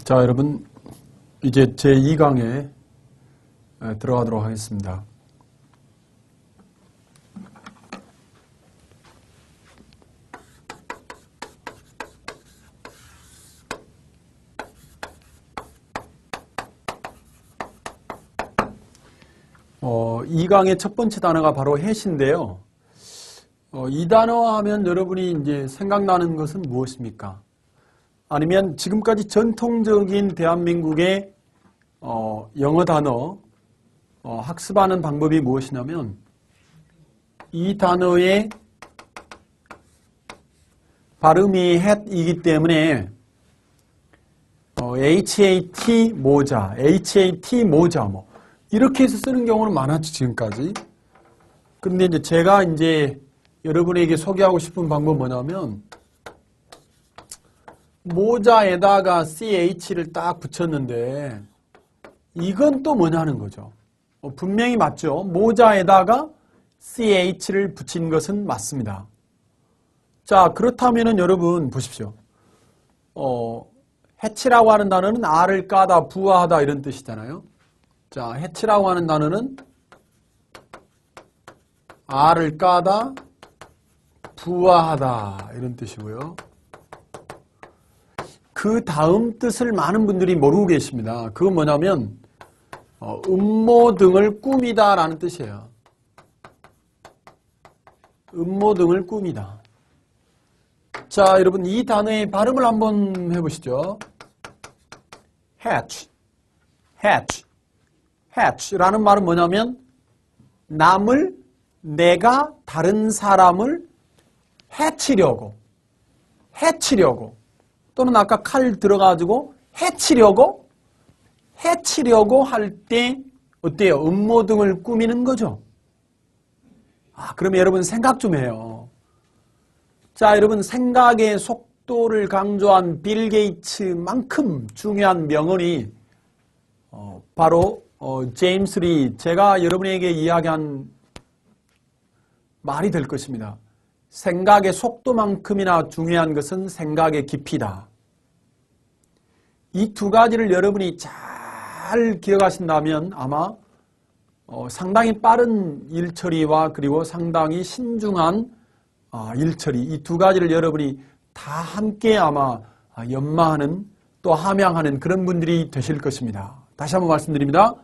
자, 여러분, 이제 제2강에 들어가도록 하겠습니다. 이 강의 첫 번째 단어가 바로 해시인데요. 이 단어 하면 여러분이 이제 생각나는 것은 무엇입니까? 아니면 지금까지 전통적인 대한민국의 영어 단어 학습하는 방법이 무엇이냐면 이 단어의 발음이 hat이기 때문에 hat 모자, hat 모자 뭐 이렇게 해서 쓰는 경우는 많았죠, 지금까지. 근데 이제 제가 이제 여러분에게 소개하고 싶은 방법은 뭐냐면 모자에다가 ch를 딱 붙였는데 이건 또 뭐냐는 거죠. 분명히 맞죠. 모자에다가 ch를 붙인 것은 맞습니다. 자, 그렇다면은 여러분 보십시오. 해치라고 하는 단어는 알을 까다, 부화하다 이런 뜻이잖아요. 자, 해치라고 하는 단어는 알을 까다, 부화하다 이런 뜻이고요. 그 다음 뜻을 많은 분들이 모르고 계십니다. 그건 뭐냐면 음모 등을 꾸미다 라는 뜻이에요. 음모 등을 꾸미다. 자, 여러분 이 단어의 발음을 한번 해보시죠. hatch, hatch, hatch라는 말은 뭐냐면 내가 다른 사람을 해치려고 또는 아까 칼 들어가지고 해치려고 할 때 어때요? 음모 등을 꾸미는 거죠. 그러면 여러분 생각 좀 해요. 자, 여러분 생각의 속도를 강조한 빌 게이츠만큼 중요한 명언이 바로 제임스 리, 제가 여러분에게 이야기한 말이 될 것입니다. 생각의 속도만큼이나 중요한 것은 생각의 깊이다. 이 두 가지를 여러분이 잘 기억하신다면 아마 상당히 빠른 일처리와 그리고 상당히 신중한 일처리, 이 두 가지를 여러분이 다 함께 아마 연마하는 또 함양하는 그런 분들이 되실 것입니다. 다시 한번 말씀드립니다.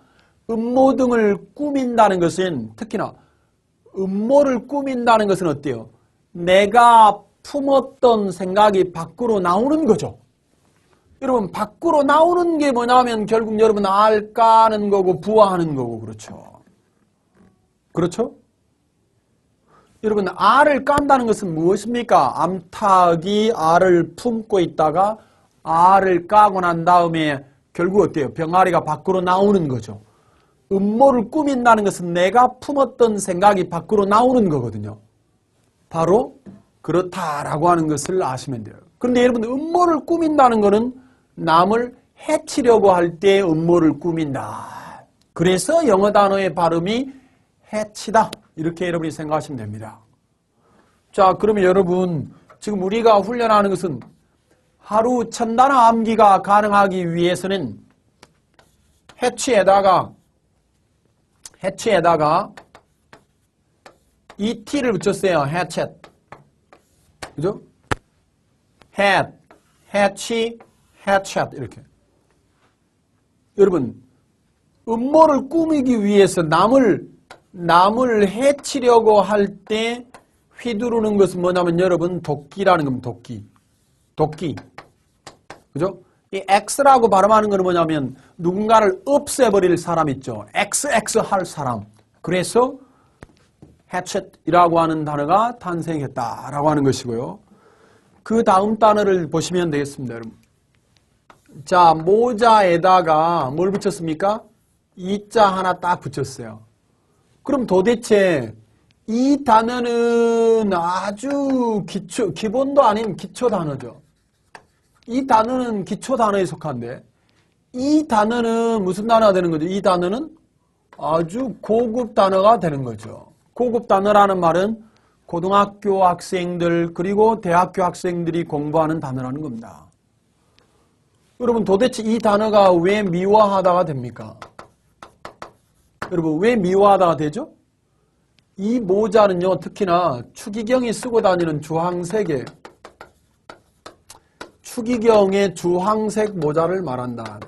음모 등을 꾸민다는 것은 특히나 음모를 꾸민다는 것은 어때요? 내가 품었던 생각이 밖으로 나오는 거죠. 여러분 밖으로 나오는 게 뭐냐면 결국 여러분 알 까는 거고 부화하는 거고 그렇죠. 그렇죠? 여러분 알을 깐다는 것은 무엇입니까? 암탉이 알을 품고 있다가 알을 까고 난 다음에 결국 어때요? 병아리가 밖으로 나오는 거죠. 음모를 꾸민다는 것은 내가 품었던 생각이 밖으로 나오는 거거든요. 바로 그렇다라고 하는 것을 아시면 돼요. 그런데 여러분 음모를 꾸민다는 것은 남을 해치려고 할 때 음모를 꾸민다. 그래서 영어 단어의 발음이 해치다. 이렇게 여러분이 생각하시면 됩니다. 자, 그러면 여러분 지금 우리가 훈련하는 것은 하루 1000단어 암기가 가능하기 위해서는 해치에다가 이 t를 붙였어요. hatchet. 그죠? hatch, hatchet 이렇게. 여러분 음모를 꾸미기 위해서 남을 해치려고 할 때 휘두르는 것은 뭐냐면 여러분 도끼라는 겁니다. 도끼. 그죠? 이 X라고 발음하는 것은 뭐냐면 누군가를 없애버릴 사람 있죠. XX 할 사람. 그래서 hatchet이라고 하는 단어가 탄생했다라고 하는 것이고요. 그 다음 단어를 보시면 되겠습니다, 여러분. 자, 모자에다가 뭘 붙였습니까? 이자 하나 딱 붙였어요. 그럼 도대체 이 단어는 아주 기본도 아닌 기초 단어죠. 이 단어는 기초 단어에 속한데 이 단어는 무슨 단어가 되는 거죠? 이 단어는 아주 고급 단어가 되는 거죠. 고급 단어라는 말은 고등학교 학생들 그리고 대학교 학생들이 공부하는 단어라는 겁니다. 여러분 도대체 이 단어가 왜 미화하다가 됩니까? 여러분 왜 미화하다가 되죠? 이 모자는요 특히나 추기경이 쓰고 다니는 주황색의 추기경의 주황색 모자를 말한다.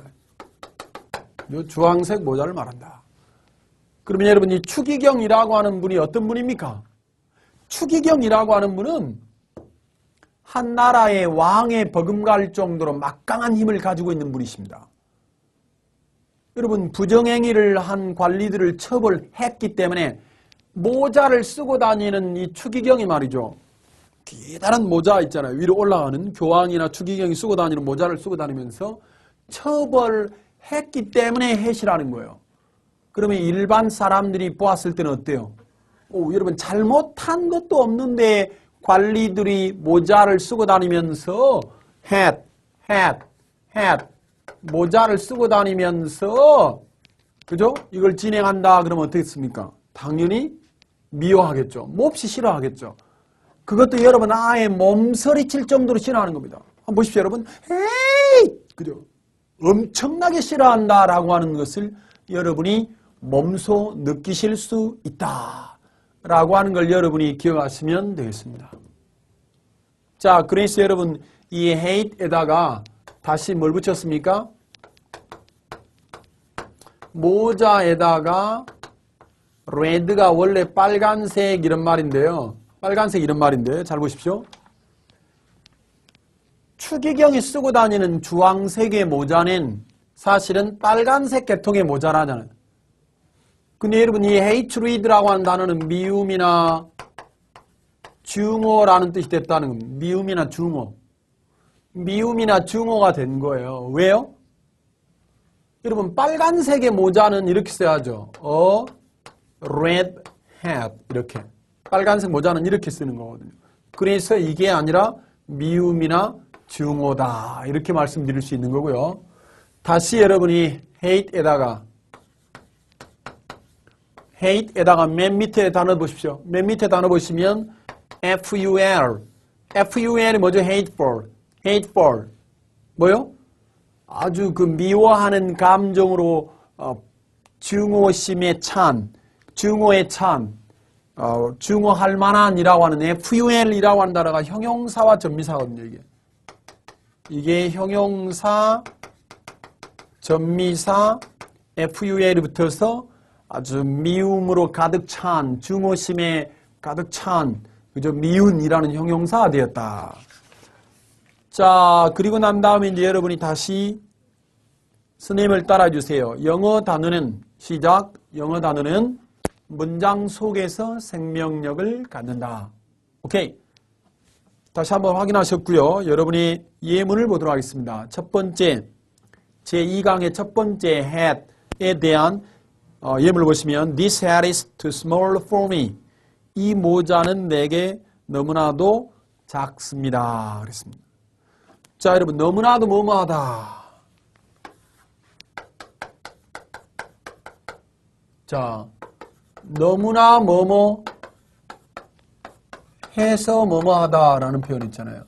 요 주황색 모자를 말한다. 그러면 여러분 이 추기경이라고 하는 분이 어떤 분입니까? 추기경이라고 하는 분은 한 나라의 왕에 버금갈 정도로 막강한 힘을 가지고 있는 분이십니다. 여러분 부정행위를 한 관리들을 처벌했기 때문에 모자를 쓰고 다니는 이 추기경이 말이죠. 기다란 모자 있잖아요. 위로 올라가는 교황이나 추기경이 쓰고 다니는 모자를 쓰고 다니면서 처벌했기 때문에 해시라는 거예요. 그러면 일반 사람들이 보았을 때는 어때요? 여러분 잘못한 것도 없는데 관리들이 모자를 쓰고 다니면서 hat 모자를 쓰고 다니면서 그죠? 이걸 진행한다 그러면 어떻겠습니까? 당연히 미워하겠죠. 몹시 싫어하겠죠. 그것도 여러분 아예 몸서리칠 정도로 싫어하는 겁니다. 한번 보십시오 여러분. 헤이! 그죠? 엄청나게 싫어한다라고 하는 것을 여러분이 몸소 느끼실 수 있다 라고 하는 걸 여러분이 기억하시면 되겠습니다. 자, 그래서 여러분 이 hate에다가 다시 뭘 붙였습니까? 모자에다가 red가 원래 빨간색 이런 말인데요. 빨간색 이런 말인데 잘 보십시오. 추기경이 쓰고 다니는 주황색의 모자는 사실은 빨간색 계통의 모자라잖아요. 근데 여러분 이 hate read라고 하는 단어는 미움이나 증오라는 뜻이 됐다는 겁니다. 미움이나 증오. 미움이나 증오가 된 거예요. 왜요? 여러분 빨간색의 모자는 이렇게 써야죠. red hat 이렇게. 빨간색 모자는 이렇게 쓰는 거거든요. 그래서 이게 아니라 미움이나 증오다 이렇게 말씀드릴 수 있는 거고요. 다시 여러분이 hate에다가 맨 밑에 단어 보십시오. 맨 밑에 단어 보시면 FUL이 뭐죠? hateful. 뭐요? 아주 그 미워하는 감정으로 증오심에 찬, 증오에 찬, 증오할 만한이라고 하는 FUL이라고 하는 단어가 형용사와 전미사거든요. 이게 형용사, 전미사, FUL이 붙어서 아주 미움으로 가득 찬, 증오심에 가득 찬, 그죠? 미운이라는 형용사가 되었다. 자, 그리고 난 다음에 이제 여러분이 다시 선생님을 따라주세요. 영어 단어는, 시작. 영어 단어는 문장 속에서 생명력을 갖는다. 오케이. 다시 한번 확인하셨고요. 여러분이 예문을 보도록 하겠습니다. 첫 번째, 제2강의 첫 번째 hat에 대한 예문을 보시면 This hat is too small for me. 이 모자는 내게 너무나도 작습니다. 그랬습니다. 자, 여러분 너무나도 뭐뭐하다. 자, 너무나 뭐뭐 해서 뭐뭐하다라는 표현 있잖아요.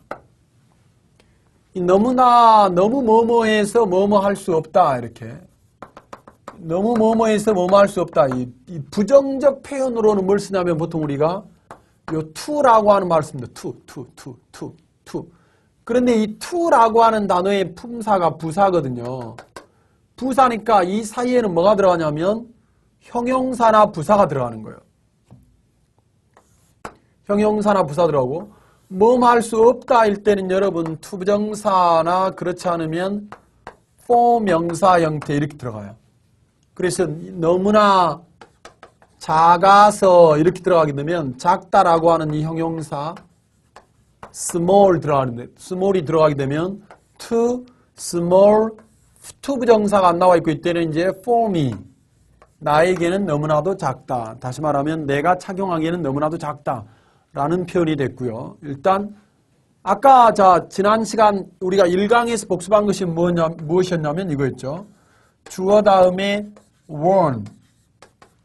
이 너무나 너무 뭐뭐해서 뭐뭐할 수 없다 이렇게. 너무 뭐뭐해서 뭐뭐할 수 없다. 이 부정적 표현으로는 뭘 쓰냐면 보통 우리가 요 to라고 하는 말을 씁니다. to. 그런데 이 to라고 하는 단어의 품사가 부사거든요. 부사니까 이 사이에는 뭐가 들어가냐면 형용사나 부사가 들어가는 거예요. 형용사나 부사 들어가고 뭐뭐 할 수 없다 일 때는 여러분 투부정사나 그렇지 않으면 for 명사 형태 이렇게 들어가요. 그래서 너무나 작아서 이렇게 들어가게 되면 작다라고 하는 이 형용사 small 들어가는데 small이 들어가게 되면 too small 투부정사가 안 나와 있고 이때는 이제 for me 나에게는 너무나도 작다. 다시 말하면 내가 착용하기에는 너무나도 작다 라는 표현이 됐고요. 일단 아까 지난 시간 우리가 1강에서 복습한 것이 무엇이었냐면 이거였죠. 주어 다음에 worn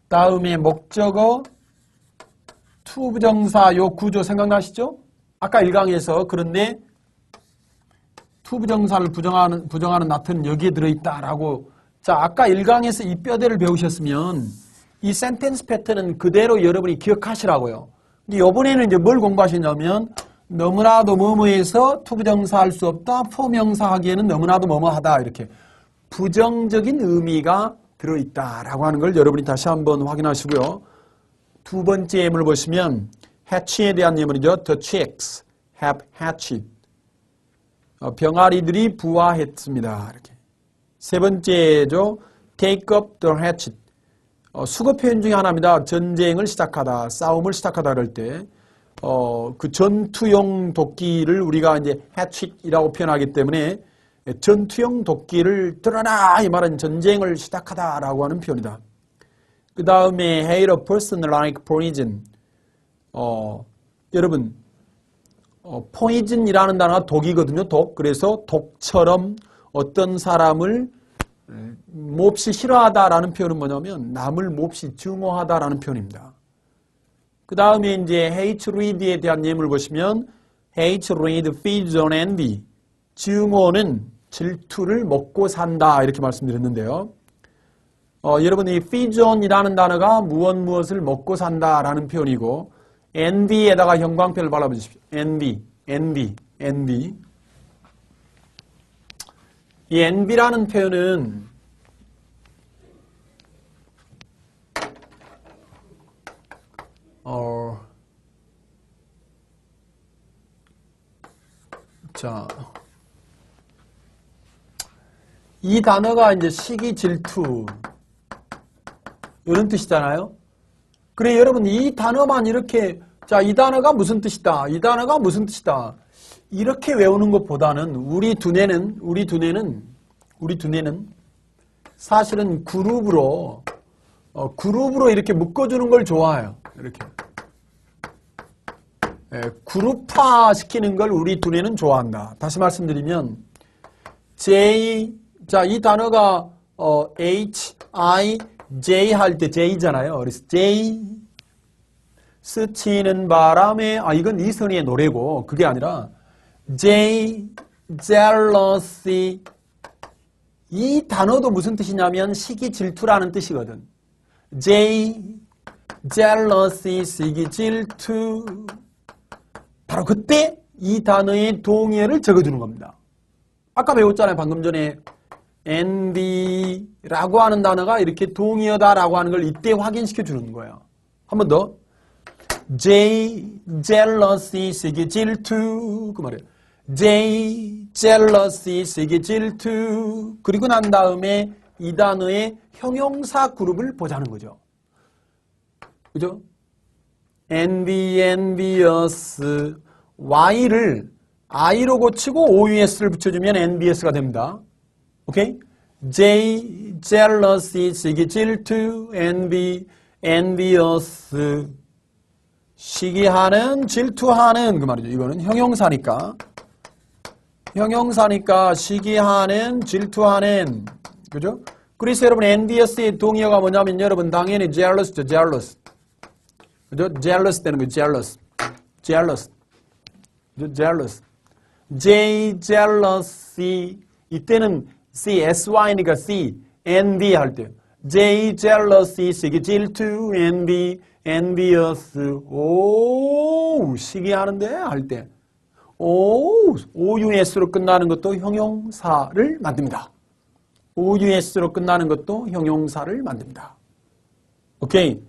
다음에 목적어 투부정사 요 구조 생각나시죠? 아까 1강에서 그런데 to 부정사를 부정하는 not는 여기에 들어있다라고. 자, 아까 1강에서 이 뼈대를 배우셨으면 이 센텐스 패턴은 그대로 여러분이 기억하시라고요. 근데 이번에는 이제 뭘 공부하시냐면 너무나도 뭐뭐해서 to 부정사 할 수 없다. 포명사 하기에는 너무나도 뭐뭐하다. 이렇게 부정적인 의미가 들어있다라고 하는 걸 여러분이 다시 한번 확인하시고요. 두 번째 예문을 보시면 hatch에 대한 예문이죠. The chicks have hatched. 병아리들이 부화했습니다. 이렇게. 세 번째죠. take up the hatchet. 수거 표현 중에 하나입니다. 전쟁을 시작하다, 싸움을 시작하다 그럴 때, 그 전투용 도끼를 우리가 이제 hatchet이라고 표현하기 때문에 전투용 도끼를 들어라 이 말은 전쟁을 시작하다라고 하는 표현이다. 그 다음에 hate a person like poison. 여러분, poison이라는 단어가 독이거든요. 독. 그래서 독처럼 어떤 사람을 몹시 싫어하다라는 표현은 뭐냐면 남을 몹시 증오하다라는 표현입니다. 그 다음에 이제 hate read에 대한 예문을 보시면 hate read feeds on envy. 증오는 질투를 먹고 산다 이렇게 말씀드렸는데요. 여러분 이 feeds on이라는 단어가 무엇을 먹고 산다라는 표현이고 envy에다가 형광펜을 발라보십시오. envy. 이 envy라는 표현은 자, 이 단어가 이제 시기, 질투 이런 뜻이잖아요. 그래 여러분 이 단어만 이렇게 자, 이 단어가 무슨 뜻이다. 이 단어가 무슨 뜻이다. 이렇게 외우는 것보다는 우리 두뇌는 사실은 그룹으로 이렇게 묶어주는 걸 좋아해요. 이렇게. 그룹화 시키는 걸 우리 두뇌는 좋아한다. 다시 말씀드리면 자, 이 단어가 H-I-J 할 때 J잖아요. 그래서 J 스치는 바람에 이건 이선희의 노래고 그게 아니라 J jealousy 이 단어도 무슨 뜻이냐면 시기 질투라는 뜻이거든. J jealousy 시기 질투 바로 그때 이 단어의 동의어를 적어주는 겁니다. 아까 배웠잖아요. 방금 전에 envy라고 하는 단어가 이렇게 동의어다라고 하는 걸 이때 확인시켜 주는 거예요. 한 번 더. J jealousy 시기 질투 그 말이에요. J jealousy 시기 질투 그리고 난 다음에 이 단어의 형용사 그룹을 보자는 거죠. 그죠? envy, envious Y를 I로 고치고 OUS를 붙여주면 envious가 됩니다. 오케이? J jealousy 시기 질투 envy, envious 시기하는, 질투하는 그 말이죠. 이거는 형용사니까 시기하는, 질투하는 그죠? 그래서 여러분 envious의 동의어가 뭐냐면 여러분 당연히 jealous죠. jealous 그죠? jealous 되는 거 jealous J jealousy 이때는 C, SY니까 C, envy 할 때 J jealousy 시기 질투 envy envious 오 시기하는데 할 때 오 OUS로 끝나는 것도 형용사를 만듭니다. OUS로 끝나는 것도 형용사를 만듭니다. 오케이.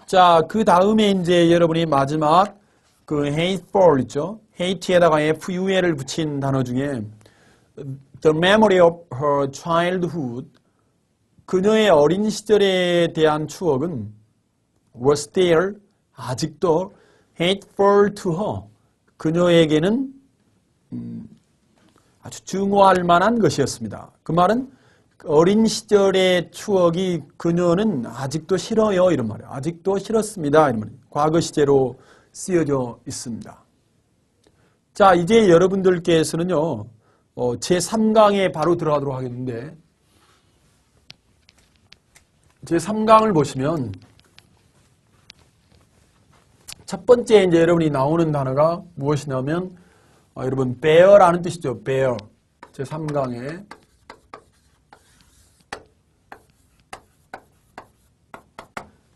자, 그 다음에 이제 여러분이 마지막 그 hateful 있죠. hate에다가 FUL을 붙인 단어 중에 the memory of her childhood 그녀의 어린 시절에 대한 추억은 was still 아직도 hateful to her 그녀에게는 아주 증오할 만한 것이었습니다. 그 말은 어린 시절의 추억이 그녀는 아직도 싫어요 이런 말이에요. 아직도 싫었습니다 이런 말이에요. 과거 시제로 쓰여져 있습니다. 자 이제 여러분들께서는요 제3강에 바로 들어가도록 하겠는데 제3강을 보시면 첫 번째 이제 여러분이 나오는 단어가 무엇이냐면 여러분 bear라는 뜻이죠. bear. 제3강에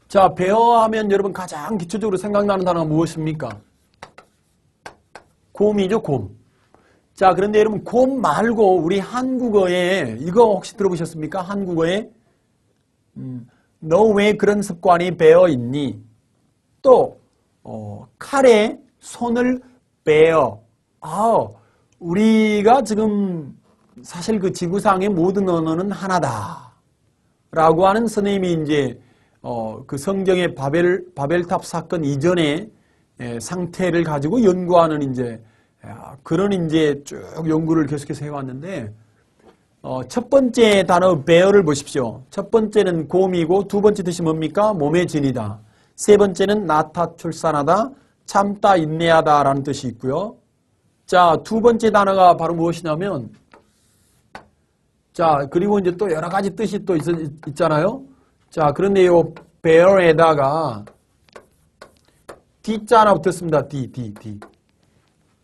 자, 베어하면 여러분 가장 기초적으로 생각나는 단어가 무엇입니까? 곰이죠, 곰. 자, 그런데 여러분 곰 말고 우리 한국어에 이거 혹시 들어보셨습니까? 한국어에 너 왜 그런 습관이 배어 있니? 또 칼에 손을 베어. 우리가 지금 사실 그 지구상의 모든 언어는 하나다. 라고 하는 선생님이 이제 그 성경의 바벨탑 사건 이전의 상태를 가지고 연구하는 이제 그런 이제 쭉 연구를 계속해서 해왔는데 첫 번째 단어 bear를 보십시오. 첫 번째는 곰이고 두 번째 뜻이 뭡니까? 몸의 진이다. 세 번째는 낳다, 출산하다, 참다, 인내하다 라는 뜻이 있고요. 자, 두 번째 단어가 바로 무엇이냐면 자, 그리고 이제 또 여러 가지 뜻이 또 있잖아요. 자, 그런데 요 bear에다가 D자 하나 붙었습니다. D.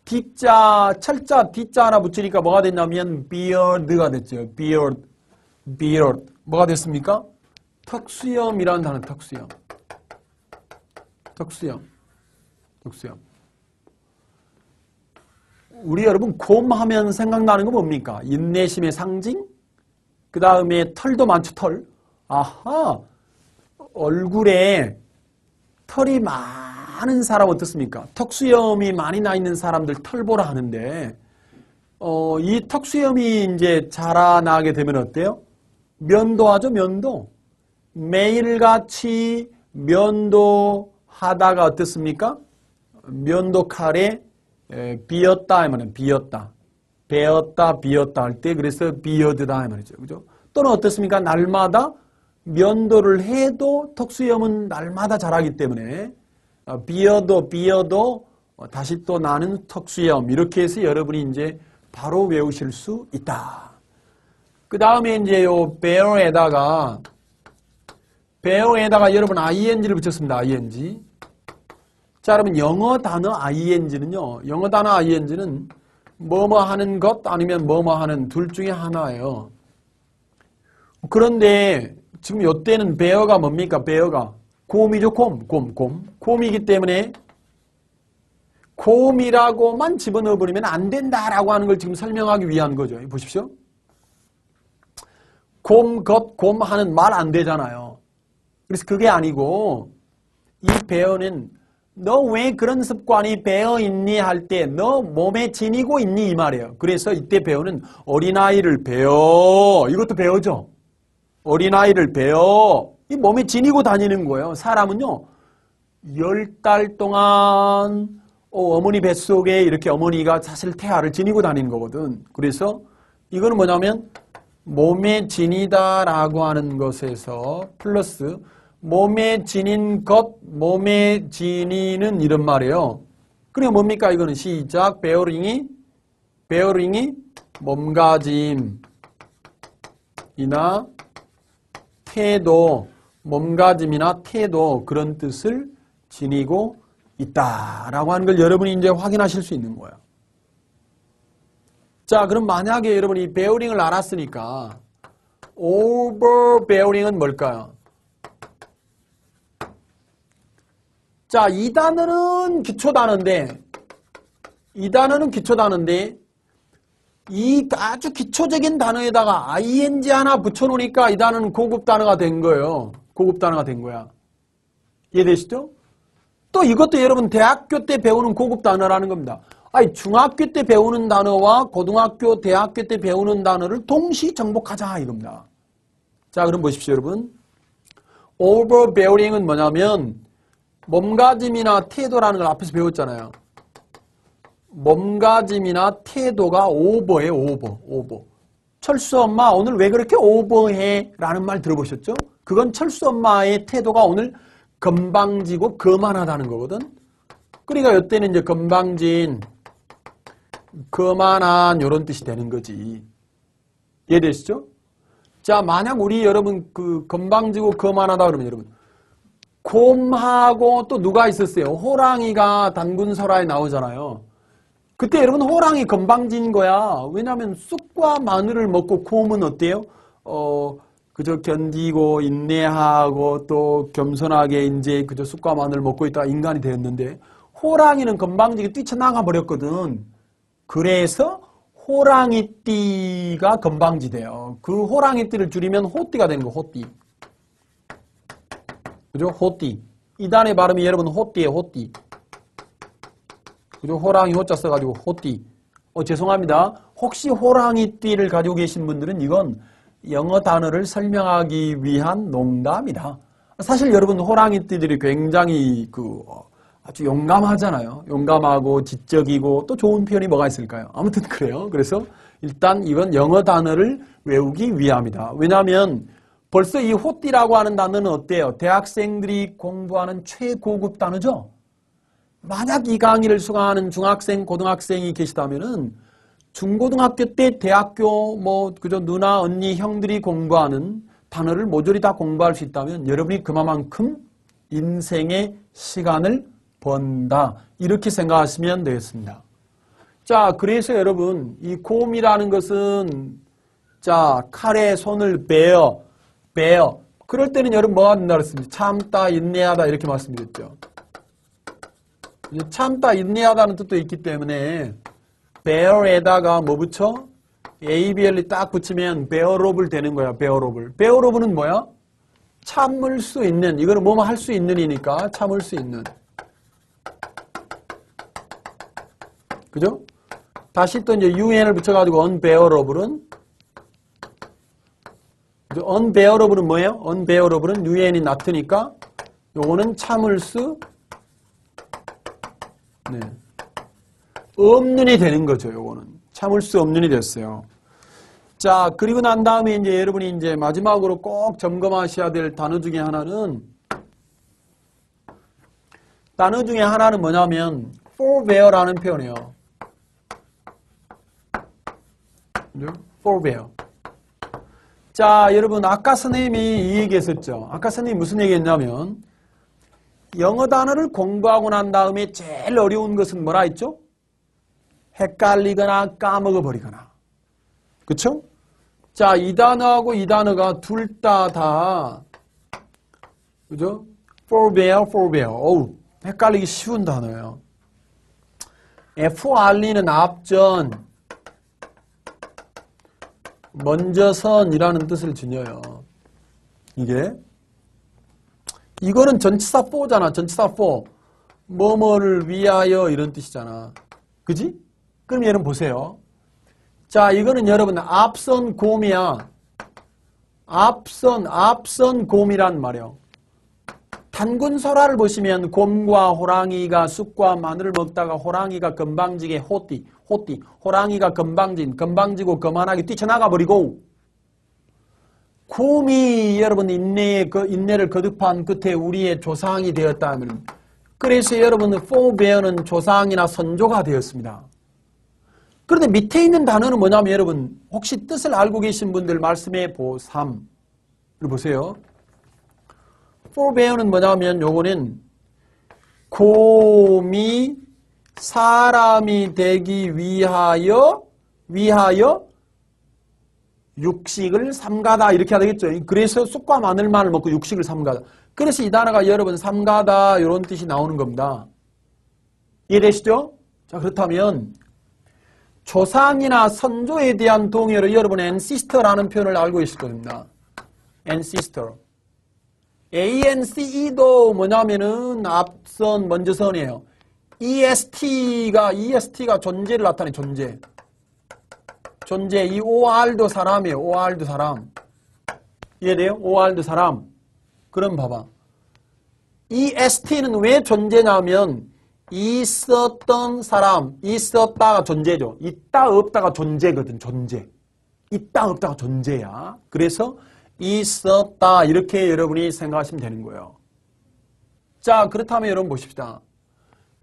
D자, 철자 D자 하나 붙이니까 뭐가 됐냐면 beard가 됐죠. beard. 뭐가 됐습니까? 턱수염이라는 단어, 턱수염. 우리 여러분 곰 하면 생각나는 거 뭡니까? 인내심의 상징? 그 다음에 털도 많죠, 털. 아하, 얼굴에 털이 많은 사람 어떻습니까? 턱수염이 많이 나 있는 사람들 털보라 하는데, 이 턱수염이 이제 자라나게 되면 어때요? 면도하죠, 면도. 매일같이 면도하다가 어떻습니까? 면도 칼에 비었다 하면 비었다. 베었다, 비었다 할 때 그래서 비어드다 이 말이죠. 그죠? 또는 어떻습니까? 날마다 면도를 해도 턱수염은 날마다 자라기 때문에 비어도 다시 또 나는 턱수염 이렇게 해서 여러분이 이제 바로 외우실 수 있다. 그 다음에 이제 요 bear에다가 여러분 ing를 붙였습니다. ing. 자, 여러분 영어 단어 ing는요. 영어 단어 ing는 뭐뭐 하는 것 아니면 뭐뭐 하는 둘 중에 하나예요. 그런데 지금 요때는 bear가 뭡니까? bear가 곰이죠. 곰이기 때문에 곰이라고만 집어넣어버리면 안 된다라고 하는 걸 지금 설명하기 위한 거죠. 보십시오. 곰 하는 말 안 되잖아요. 그래서 그게 아니고 이 bear는 너 왜 그런 습관이 배어 있니 할 때 너 몸에 지니고 있니 이 말이에요. 그래서 이때 bear는 어린아이를 베어. 이것도 베어죠. 어린아이를 베어. 이 몸에 지니고 다니는 거예요. 사람은요. 10달 동안 어머니 뱃속에 이렇게 어머니가 사실 태아를 지니고 다니는 거거든. 그래서 이거는 뭐냐면 몸에 지니다라고 하는 것에서 플러스 몸에 지닌 것, 몸에 지니는 이런 말이에요. 그러니까 뭡니까? 이거는 시작. 베어링이 몸가짐이나 태도, 몸가짐이나 태도 그런 뜻을 지니고 있다라고 하는 걸 여러분이 이제 확인하실 수 있는 거예요. 자, 그럼 만약에 여러분이 베어링을 알았으니까 overbearing은 뭘까요? 자, 이 단어는 기초단어인데 이 아주 기초적인 단어에다가 ing 하나 붙여놓으니까 이 단어는 고급 단어가 된 거예요. 고급 단어가 된 거야. 이해되시죠? 또 이것도 여러분 대학교 때 배우는 고급 단어라는 겁니다. 아니, 중학교 때 배우는 단어와 고등학교, 대학교 때 배우는 단어를 동시 정복하자 이겁니다. 자, 그럼 보십시오, 여러분. overbearing은 뭐냐면 몸가짐이나 태도라는 걸 앞에서 배웠잖아요. 몸가짐이나 태도가 오버예요. 오버. 철수 엄마 오늘 왜 그렇게 오버해? 라는 말 들어보셨죠? 그건 철수 엄마의 태도가 오늘 건방지고 거만하다는 거거든. 그러니까 이때는 이제 건방진, 거만한 이런 뜻이 되는 거지. 이해되시죠? 자, 만약 우리 여러분 그 건방지고 거만하다 그러면 여러분 곰하고 또 누가 있었어요? 호랑이가 단군설화에 나오잖아요. 그때 여러분 호랑이 건방진 거야. 왜냐하면 쑥과 마늘을 먹고 곰은 어때요? 그저 견디고 인내하고 또 겸손하게 이제 그저 쑥과 마늘을 먹고 있다가 인간이 되었는데 호랑이는 건방지게 뛰쳐나가 버렸거든. 그래서 호랑이띠가 건방지대요. 그 호랑이띠를 줄이면 호띠가 되는 거, 호띠. 그죠? 호띠. 이 단의 발음이 여러분 호띠예요, 호띠. 그죠? 호랑이 호자 써가지고 호띠. 죄송합니다. 혹시 호랑이띠를 가지고 계신 분들은 이건 영어 단어를 설명하기 위한 농담이다. 사실 여러분 호랑이띠들이 굉장히 아주 용감하잖아요. 용감하고 지적이고 또 좋은 표현이 뭐가 있을까요? 아무튼 그래요. 그래서 일단 이건 영어 단어를 외우기 위함이다. 왜냐하면 벌써 이 호띠라고 하는 단어는 어때요? 대학생들이 공부하는 최고급 단어죠. 만약 이 강의를 수강하는 중학생, 고등학생이 계시다면은 중고등학교 때 대학교 그저 누나, 언니, 형들이 공부하는 단어를 모조리 다 공부할 수 있다면 여러분이 그만큼 인생의 시간을 번다. 이렇게 생각하시면 되겠습니다. 자, 그래서 여러분 이 곰이라는 것은 자, 칼에 손을 베어. 그럴 때는 여러분 뭐가 된다 그랬습니다. 참다, 인내하다 이렇게 말씀드렸죠. 참다, 인내하다는 뜻도 있기 때문에 bear에다가 뭐 붙여? ABL이 딱 붙이면 bearable 되는 거야. bearable. bearable은 뭐야? 참을 수 있는. 이거는 뭐뭐 할 수 있는 이니까 참을 수 있는. 그죠? 다시 또 이제 un을 붙여가지고 unbearable은 unbearable은 뭐예요? unbearable은 un이 나트니까 요거는 참을 수 없는이 되는 거죠. 요거는 참을 수 없는이 됐어요. 자, 그리고 난 다음에 이제 여러분이 이제 마지막으로 꼭 점검하셔야 될 단어 중에 하나는 뭐냐면 forbear라는 표현이에요. forbear. 자, 여러분 아까 선생님이 이 얘기했었죠. 아까 선생님이 무슨 얘기했냐면 영어 단어를 공부하고 난 다음에 제일 어려운 것은 뭐라 했죠? 헷갈리거나 까먹어버리거나. 그쵸? 자, 이 단어하고 이 단어가 둘 다 그죠? forbear. 어우, 헷갈리기 쉬운 단어예요. FRE는 앞전, 먼저선이라는 뜻을 지녀요. 이거는 전치사 for잖아. 전치사 for. 뭐뭐를 위하여 이런 뜻이잖아. 그지? 그럼 여러분 보세요. 자, 이거는 여러분 앞선 곰이야. 앞선 곰이란 말이요. 단군설화를 보시면 곰과 호랑이가 쑥과 마늘을 먹다가 호랑이가 건방지게 호띠. 호랑이가 건방지고 거만하게 뛰쳐나가 버리고 곰이 여러분 인내를 거듭한 끝에 우리의 조상이 되었다면 그래서 여러분 forbear는 조상이나 선조가 되었습니다. 그런데 밑에 있는 단어는 뭐냐면 여러분 혹시 뜻을 알고 계신 분들 말씀해 보삼. 보세요. forbear는 뭐냐면 요거는 곰이 사람이 되기 위하여 육식을 삼가다 이렇게 해야 되겠죠. 그래서 쑥과 마늘만을 먹고 육식을 삼가다. 그래서 이 단어가 여러분 삼가다 이런 뜻이 나오는 겁니다. 이해되시죠? 자, 그렇다면 조상이나 선조에 대한 동의어로 여러분 ancestor라는 표현을 알고 있을 겁니다. ancestor. ANCE도 뭐냐면은 앞선, 먼저선이에요. EST가 존재를 나타내, 존재. 이 OR도 사람이에요. OR도 사람. 이해돼요? OR도 사람. 그럼 봐봐. EST는 왜 존재냐면 있었던 사람, 있었다가 존재죠. 있다 없다가 존재거든. 존재. 있다 없다가 존재야. 그래서 있었다 이렇게 여러분이 생각하시면 되는 거예요. 자, 그렇다면 여러분 보십시다.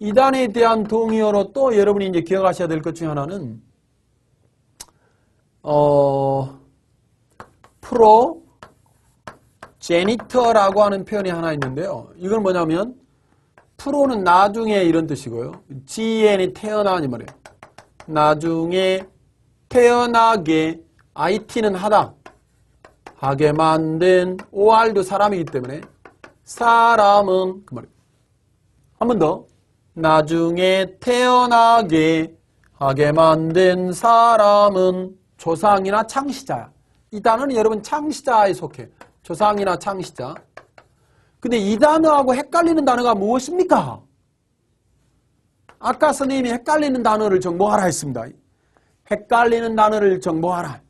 이 단어에 대한 동의어로 또 여러분이 이제 기억하셔야 될 것 중에 하나는 프로제니터라고 하는 표현이 하나 있는데요. 이건 뭐냐면 프로는 나중에 이런 뜻이고요. GN이 태어나니 말이에요. 나중에 태어나게 IT는 하다 하게 만든 OR도 사람이기 때문에 사람은 그 말이에요. 한 번 더. 나중에 태어나게 하게 만든 사람은 조상이나 창시자야. 이 단어는 여러분 창시자에 속해. 조상이나 창시자. 근데 이 단어하고 헷갈리는 단어가 무엇입니까? 아까 선생님이 헷갈리는 단어를 정복하라 했습니다. 헷갈리는 단어를 정복하라.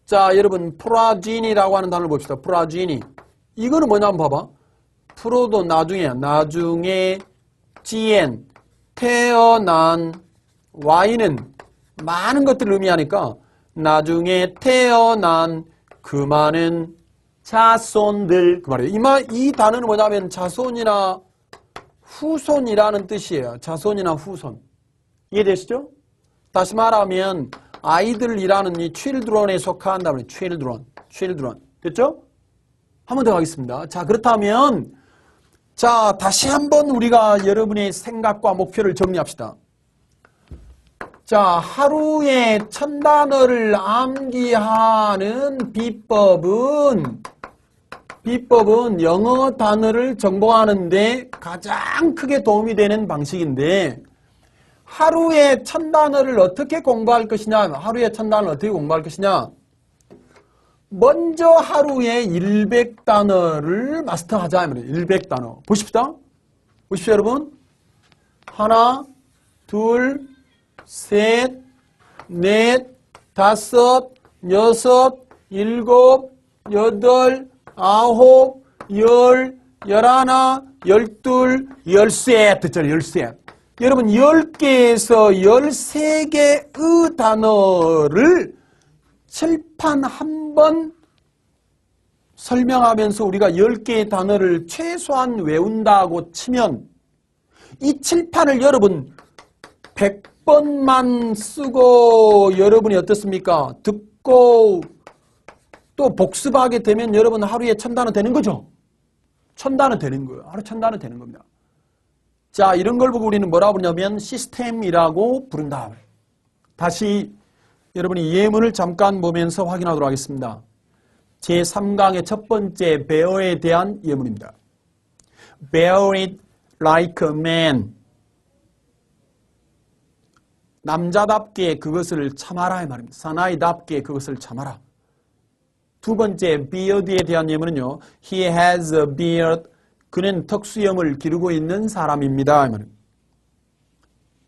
자, 여러분 프라지니라고 하는 단어를 봅시다. 프라지니. 이거는 뭐냐 한번 봐봐. 프로도 나중에 GN 태어난 Y는 많은 것들을 의미하니까 나중에 태어난 그 많은 자손들 그 말이에요. 이 단어는 뭐냐면 자손이나 후손이라는 뜻이에요. 자손이나 후손. 이해되시죠? 다시 말하면 아이들이라는 이 children에 속한다. children. 됐죠? 한 번 더 가겠습니다. 자, 그렇다면 자, 다시 한번 우리가 여러분의 생각과 목표를 정리합시다. 자, 하루에 1000단어를 암기하는 비법은 영어 단어를 정복하는데 가장 크게 도움이 되는 방식인데 하루에 1000단어를 어떻게 공부할 것이냐? 먼저 하루에 100단어를 마스터하자. 100단어. 보십시오, 여러분. 하나, 둘, 셋, 넷, 다섯, 여섯, 일곱, 여덟, 아홉, 열, 열하나, 열둘, 열셋. 됐잖아요. 열셋. 여러분 10개에서 13개의 단어를 칠판 한 번 설명하면서 우리가 10개의 단어를 최소한 외운다고 치면 이 칠판을 여러분 100번만 쓰고 여러분이 어떻습니까? 듣고 또 복습하게 되면 여러분 하루에 1000단어 되는 거죠? 1000단어 되는 거예요. 하루 1000단어 되는 겁니다. 자, 이런 걸 보고 우리는 뭐라고 부르냐면 시스템이라고 부른다. 다시 여러분이 예문을 잠깐 보면서 확인하도록 하겠습니다. 제3강의 첫 번째 bear에 대한 예문입니다. Bear it like a man. 남자답게 그것을 참아라 이 말입니다. 사나이답게 그것을 참아라. 두 번째 beard에 대한 예문은요. He has a beard. 그는 턱수염을 기르고 있는 사람입니다. 이 말입니다.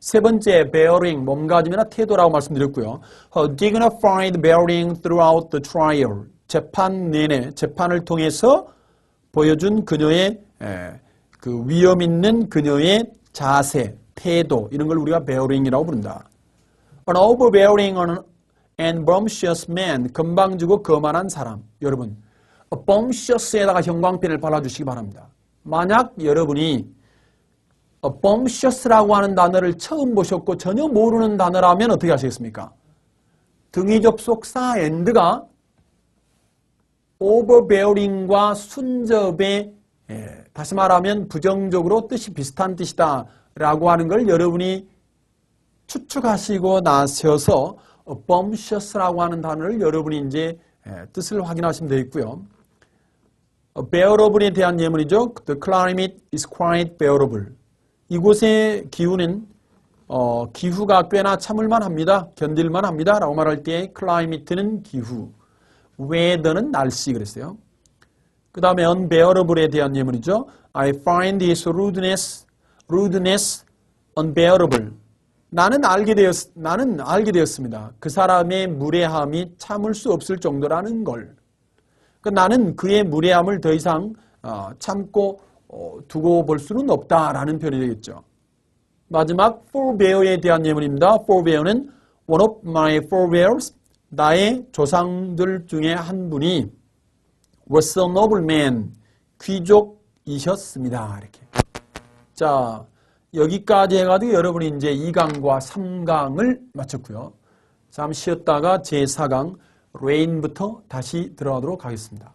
세 번째 bearing, 몸가짐이나 태도라고 말씀드렸고요. Her dignified bearing throughout the trial. 재판 내내, 재판을 통해서 보여준 그녀의 그 위험 있는 그녀의 자세, 태도 이런 걸 우리가 bearing이라고 부른다. An overbearing and bumptious man, 건방지고 거만한 사람. 여러분, bumptious에다가 형광펜을 발라주시기 바랍니다. 만약 여러분이 bumptious라고 하는 단어를 처음 보셨고 전혀 모르는 단어라면 어떻게 하시겠습니까? 등위 접속사 and가 overbearing과 순접의 다시 말하면 부정적으로 뜻이 비슷한 뜻이다 라고 하는 걸 여러분이 추측하시고 나셔서 bumptious라고 하는 단어를 여러분이 이제 뜻을 확인하시면 되겠고요. bearable에 대한 예문이죠. The climate is quite bearable. 이곳의 기후는 기후가 꽤나 참을만 합니다. 견딜만 합니다. 라고 말할 때 climate는 기후, weather는 날씨 그랬어요. 그 다음에 unbearable에 대한 예문이죠. I find this rudeness unbearable. 나는 알게 되었습니다. 그 사람의 무례함이 참을 수 없을 정도라는 걸. 나는 그의 무례함을 더 이상 참고 두고 볼 수는 없다라는 표현이 되겠죠. 마지막 forebear에 대한 예문입니다. forebear는 one of my forebears, 나의 조상들 중에 한 분이 was a nobleman, 귀족이셨습니다. 이렇게. 자, 여기까지 해가지고 여러분이 이제 2강과 3강을 마쳤고요. 잠시 쉬었다가 제4강 레인부터 다시 들어가도록 하겠습니다.